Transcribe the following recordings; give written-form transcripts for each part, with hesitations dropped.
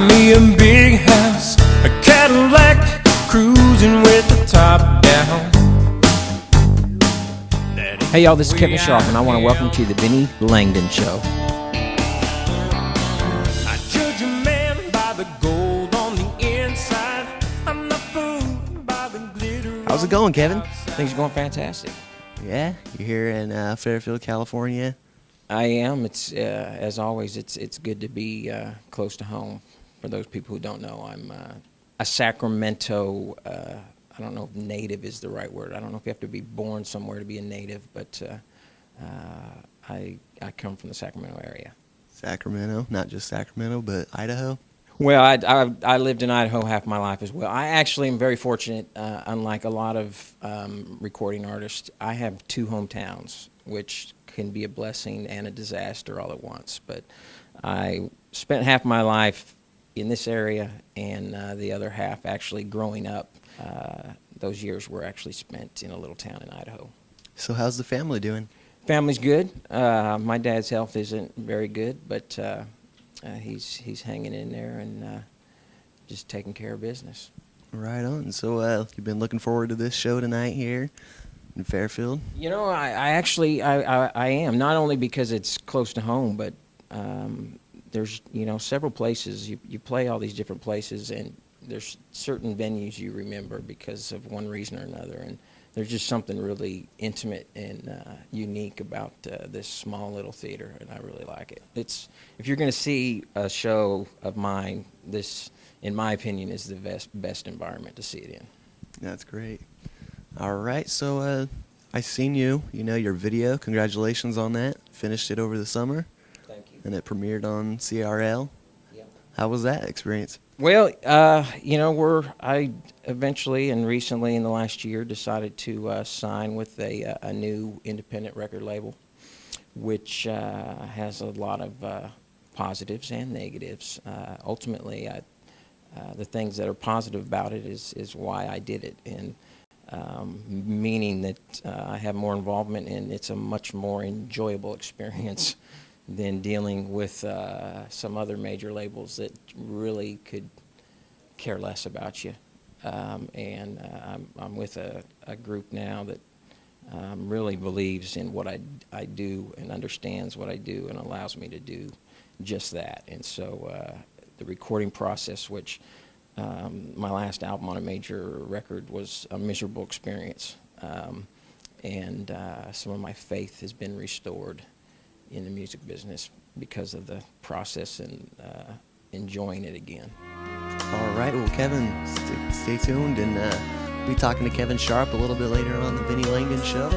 me a big house, a Cadillac, cruising with the top down. Hey y'all, this is Kevin Sharp, and I want to welcome you to the Vinnie Langdon Show. I judge a man by the gold on the inside. I'm not fooled by the glitter. How's it going, Kevin? Things are going fantastic. Yeah, you're here in Fairfield, California. I am. It's as always. It's good to be close to home. For those people who don't know, I'm a Sacramento. I don't know if native is the right word. I don't know if you have to be born somewhere to be a native, but I come from the Sacramento area. Sacramento, not just Sacramento, but Idaho. Well, I lived in Idaho half my life as well. I actually am very fortunate, unlike a lot of recording artists. I have two hometowns, which can be a blessing and a disaster all at once. But I spent half my life in this area, and the other half actually growing up. Those years were actually spent in a little town in Idaho. So how's the family doing? Family's good. My dad's health isn't very good, but he's hanging in there and just taking care of business. Right on. So you've been looking forward to this show tonight here in Fairfield? You know, I actually am, not only because it's close to home, but there's, several places. You play all these different places, and there's certain venues you remember because of one reason or another, and there's just something really intimate and unique about this small little theater, and I really like it. If you're going to see a show of mine, this, in my opinion, is the best environment to see it in. That's great. All right, so I seen your video. Congratulations on that. Finished it over the summer. Thank you. And it premiered on CRL. Yep. How was that experience? Well, I eventually and recently in the last year decided to sign with a new independent record label, which has a lot of positives and negatives. Ultimately, the things that are positive about it is why I did it, and meaning that I have more involvement, and it's a much more enjoyable experience than dealing with some other major labels that really could care less about you. And I'm with a group now that really believes in what I do and understands what I do and allows me to do just that. And so the recording process, which my last album on a major record was a miserable experience, and some of my faith has been restored in the music business because of the process and enjoying it again. All right, well, Kevin, stay tuned, and we'll be talking to Kevin Sharp a little bit later on the Vinnie Langdon Show.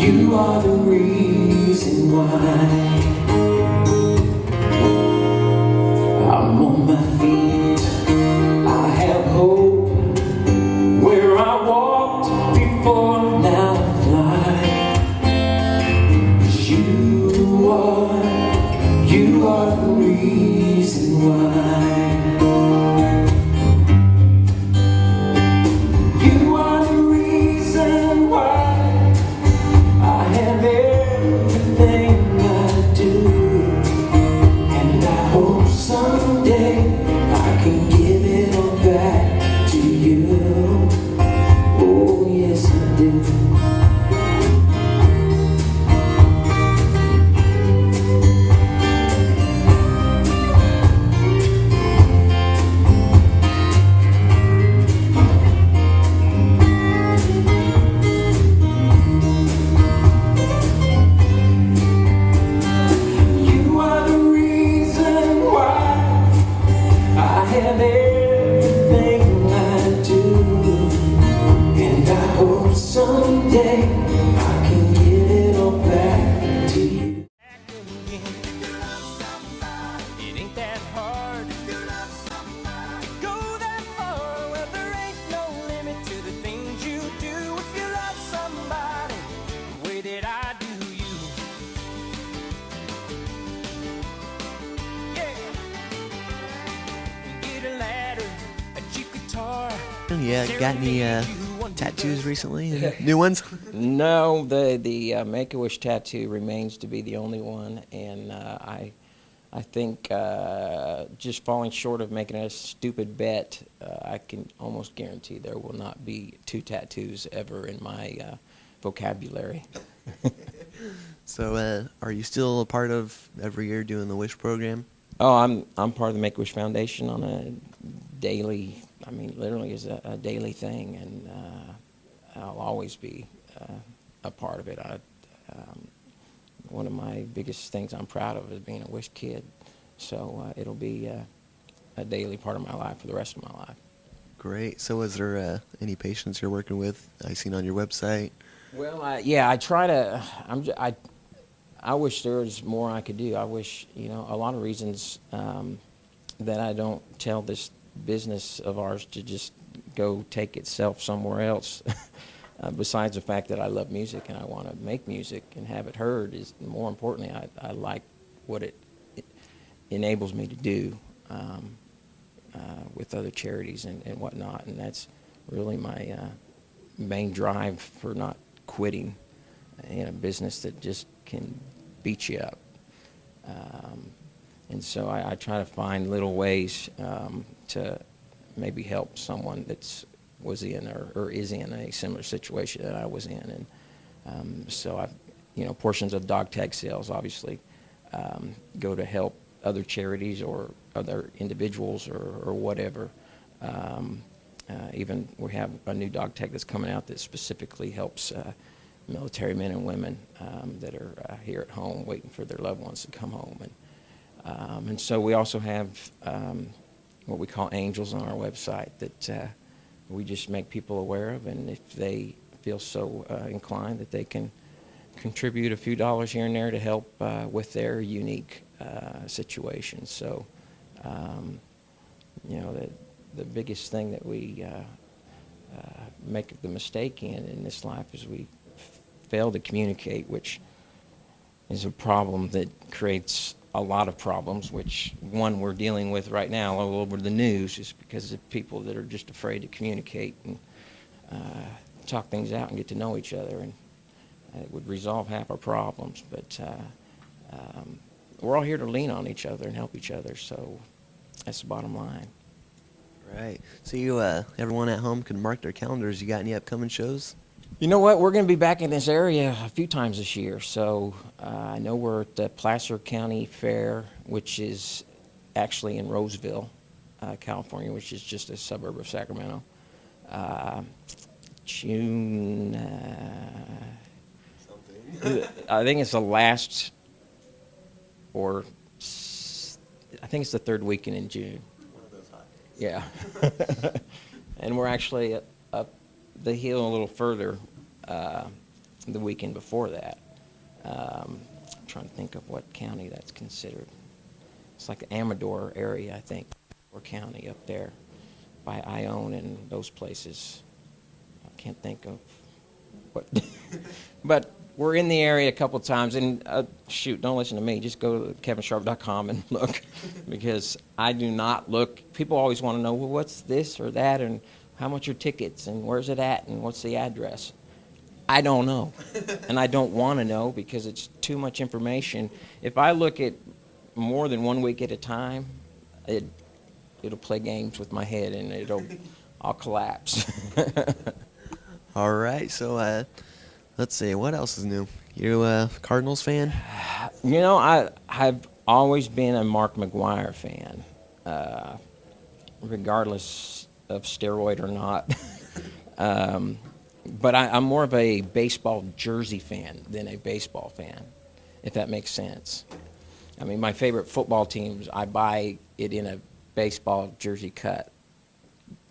You are the reason why I'm on my feet. I have hope where I walked before, now I fly. 'Cause you are the reason why. You are the reason why I have everything I do. And I hope someday I can give it all back to you. Oh, yes, I do. You are the reason why I have everything I do. And I hope someday I can give it all back to you. It ain't that hard. Go that far where there ain't no limit to the things you do. If you love somebody the way that I do you. Yeah. Get a ladder, a cheap guitar. Yeah, got any tattoos recently? New ones? No, the Make-A-Wish tattoo remains to be the only one, and I think just falling short of making a stupid bet, I can almost guarantee there will not be 2 tattoos ever in my vocabulary. So, are you still a part of every year doing the Wish program? Oh, I'm part of the Make-A-Wish Foundation on a daily, I mean, literally is a daily thing, and I'll always be a part of it. One of my biggest things I'm proud of is being a Wish kid, so it'll be a daily part of my life for the rest of my life. Great. So, is there any patients you're working with? I seen on your website. Well, yeah, I try to. I wish there was more I could do. I wish, a lot of reasons that I don't tell this business of ours to just go take itself somewhere else. Besides the fact that I love music and I want to make music and have it heard, is more importantly, I like what it enables me to do with other charities and whatnot, and that's really my main drive for not quitting in a business that just can beat you up. And so I try to find little ways to maybe help someone was in or is in a similar situation that I was in. And so portions of dog tag sales obviously go to help other charities or other individuals or whatever. Even we have a new dog tag that's coming out that specifically helps military men and women that are here at home waiting for their loved ones to come home. And so we also have what we call angels on our website that we just make people aware of, and if they feel so inclined that they can contribute a few dollars here and there to help with their unique situation. So, the biggest thing that we make the mistake in this life is we fail to communicate, which is a problem that creates a lot of problems, which one we're dealing with right now all over the news, just because of people that are just afraid to communicate and talk things out and get to know each other, and it would resolve half our problems. But we're all here to lean on each other and help each other, so that's the bottom line. Right. So you, everyone at home can mark their calendars. You got any upcoming shows? You know what? We're going to be back in this area a few times this year. So I know we're at the Placer County Fair, which is actually in Roseville, California, which is just a suburb of Sacramento. June, I think it's the last, or I think it's the third weekend in June. One of those hot days. Yeah. And we're actually up the hill a little further the weekend before that. I'm trying to think of what county that's considered. It's like the Amador area, I think, or county up there by Ione and those places. I can't think of what, but we're in the area a couple times, and shoot, don't listen to me. Just go to kevinsharp.com and look, because I do not look. People always want to know, well, what's this or that, and how much are tickets, and where's it at, and what's the address. I don't know, and I don't want to know because it's too much information. If I look at more than 1 week at a time, it'll play games with my head, and I'll collapse. All right, so let's see, what else is new? You a Cardinals fan? You know, I've always been a Mark McGwire fan, regardless of steroid or not. But I'm more of a baseball jersey fan than a baseball fan, if that makes sense. I mean, my favorite football teams, I buy it in a baseball jersey cut.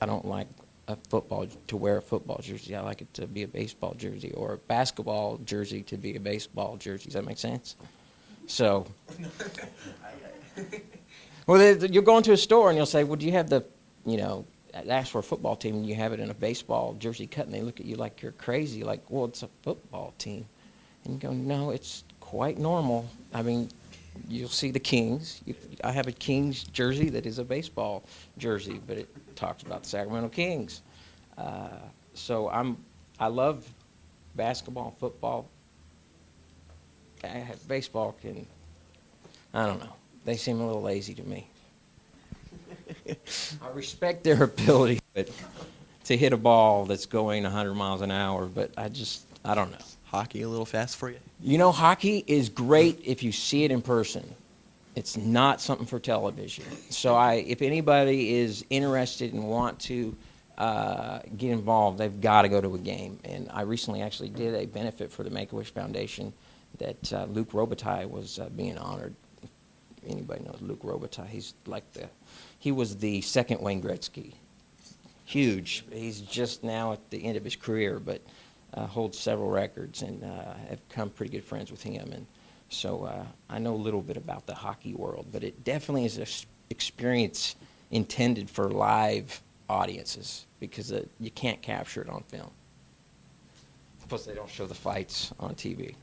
I don't like to wear a football jersey. I like it to be a baseball jersey, or a basketball jersey to be a baseball jersey. Does that make sense? So, well, you'll go into a store and you'll say, well, do you have the, ask for a football team, and you have it in a baseball jersey cut, and they look at you like you're crazy, like, well, it's a football team. And you go, no, it's quite normal. I mean, you'll see the Kings. I have a Kings jersey that is a baseball jersey, but it talks about the Sacramento Kings. So I love basketball, football. Baseball I don't know. They seem a little lazy to me. I respect their ability to hit a ball that's going 100 miles an hour, but I don't know. Hockey a little fast for you? You know, hockey is great if you see it in person. It's not something for television. So if anybody is interested and want to get involved, they've got to go to a game. And I recently actually did a benefit for the Make-A-Wish Foundation that Luc Robitaille was being honored. If anybody knows Luc Robitaille, he was the second Wayne Gretzky. Huge. He's just now at the end of his career, but holds several records, and have become pretty good friends with him. And so I know a little bit about the hockey world, but it definitely is an experience intended for live audiences, because you can't capture it on film. Plus, they don't show the fights on TV.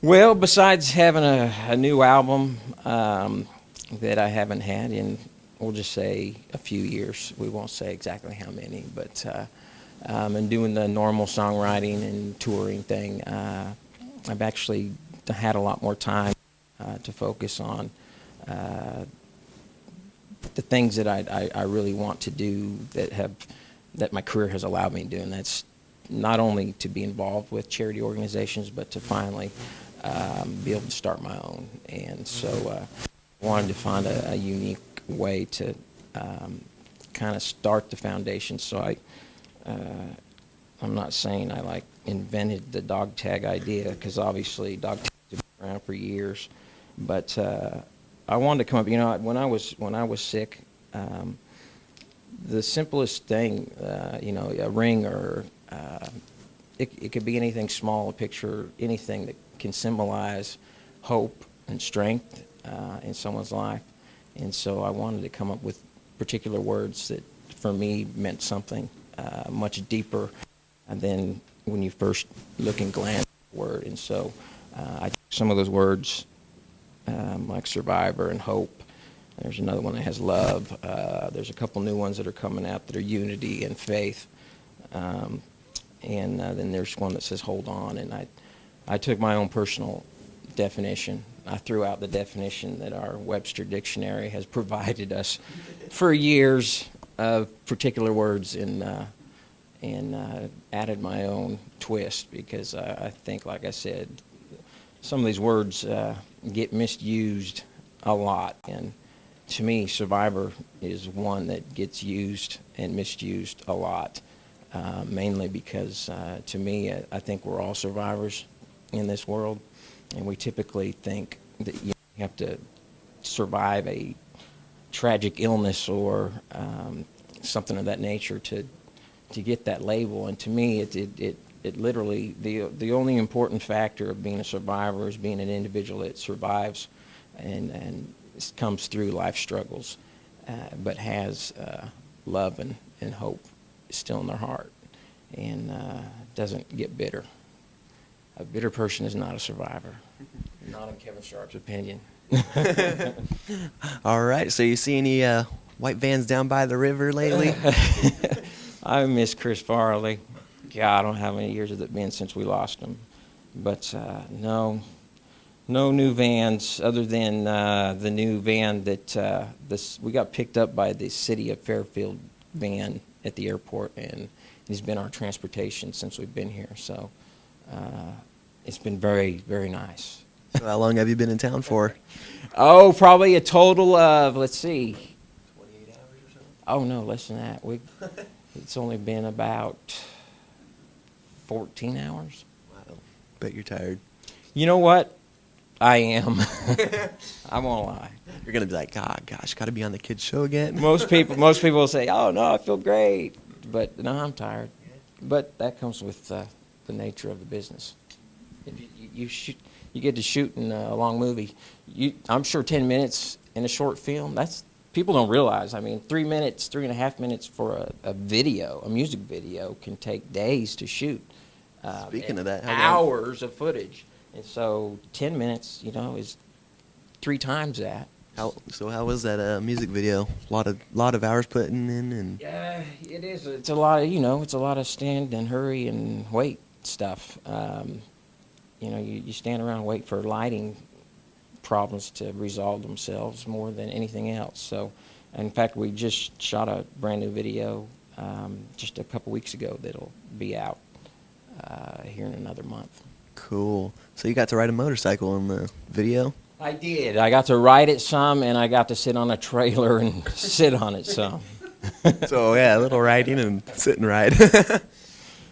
Well, besides having a new album that I haven't had in, we'll just say a few years, we won't say exactly how many, but and doing the normal songwriting and touring thing, I've actually had a lot more time to focus on the things that I really want to do that my career has allowed me to do, and that's not only to be involved with charity organizations, but to finally be able to start my own. And so I wanted to find a unique way to kind of start the foundation. So I'm not saying I invented the dog tag idea, because obviously dog tags have been around for years, but I wanted to come up, when I was sick, the simplest thing, a ring, or it could be anything small, a picture, anything that can symbolize hope and strength in someone's life. And so I wanted to come up with particular words that for me meant something much deeper than when you first look and glance at the word. And so I took some of those words, like survivor and hope. There's another one that has love. There's a couple new ones that are coming out that are unity and faith. And then there's one that says hold on. And I took my own personal definition. I threw out the definition that our Webster Dictionary has provided us for years of particular words, and added my own twist, because I think, like I said, some of these words get misused a lot. And to me, survivor is one that gets used and misused a lot, mainly because, to me, I think we're all survivors in this world, and we typically think that you have to survive a tragic illness or something of that nature to get that label. And to me, it literally, the only important factor of being a survivor is being an individual that survives and comes through life struggles, but has love and hope still in their heart, and doesn't get bitter. A bitter person is not a survivor, not in Kevin Sharp's opinion. All right, so you see any white vans down by the river lately? I miss Chris Farley. God, I don't know how many years has it been since we lost him. But no new vans other than the new van that we got picked up by the city of Fairfield van at the airport, and he's been our transportation since we've been here. So it's been very, very nice. So how long have you been in town for? Oh, probably a total of, let's see. 28 hours or so? Oh, no, less than that. It's only been about 14 hours. Wow. Bet you're tired. You know what? I am. I won't lie. You're gonna be like, gosh, gotta be on the kids' show again. Most people will say, "Oh no, I feel great," but no, I'm tired. But that comes with the nature of the business. If you get to shoot in a long movie. I'm sure 10 minutes in a short film. That's people don't realize. I mean, 3 minutes, 3.5 minutes for a video, a music video, can take days to shoot. Speaking of that, hours of footage. And so 10 minutes, is 3 times that. How was that music video? A lot of hours putting in, and Yeah, it is. It's a lot of it's a lot of stand and hurry and wait stuff. You stand around and wait for lighting problems to resolve themselves more than anything else. So, in fact, we just shot a brand new video just a couple weeks ago that'll be out here in another month. Cool. So you got to ride a motorcycle in the video? I did. I got to ride it some, and I got to sit on a trailer and sit on it some. So yeah, a little riding and sit and ride.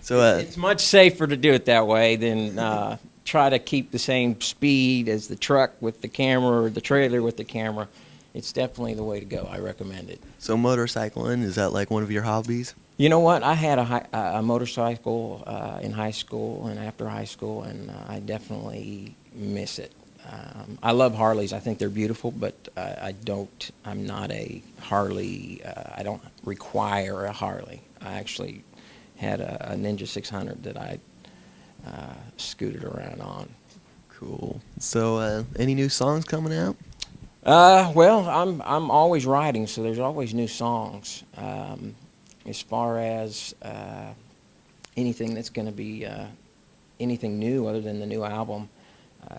So it's much safer to do it that way than try to keep the same speed as the truck with the camera or the trailer with the camera. It's definitely the way to go. I recommend it. So motorcycling, is that like one of your hobbies? You know what? I had a motorcycle in high school and after high school, and I definitely miss it. I love Harleys. I think they're beautiful, but I'm not a Harley. I don't require a Harley. I actually had a Ninja 600 that I scooted around on. Cool. So any new songs coming out? Well, I'm always writing, so there's always new songs. As far as anything that's going to be anything new other than the new album,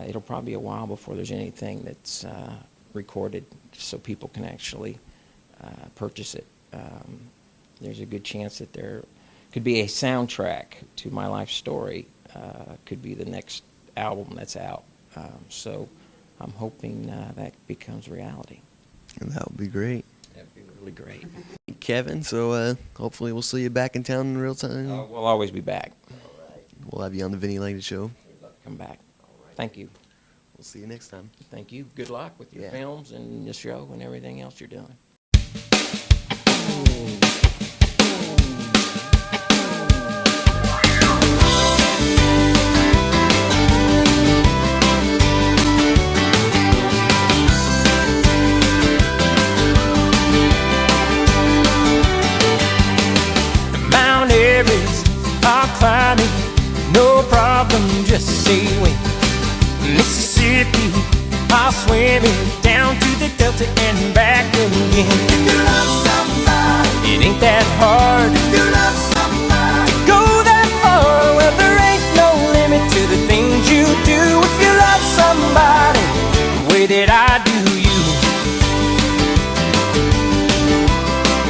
it'll probably be a while before there's anything that's recorded so people can actually purchase it. There's a good chance that there could be a soundtrack to my life story, could be the next album that's out. So I'm hoping that becomes reality. And that would be great. That'd be really great. Kevin, so hopefully we'll see you back in town in real time. We'll always be back. All right. We'll have you on the Vinnie Langdon Show. Come back. Thank you. We'll see you next time. Thank you. Good luck with your films and the show and everything else you're doing. Mount Everest, I'll climb it, no problem, just say when. Mississippi, I'll swim it down to the Delta and back again.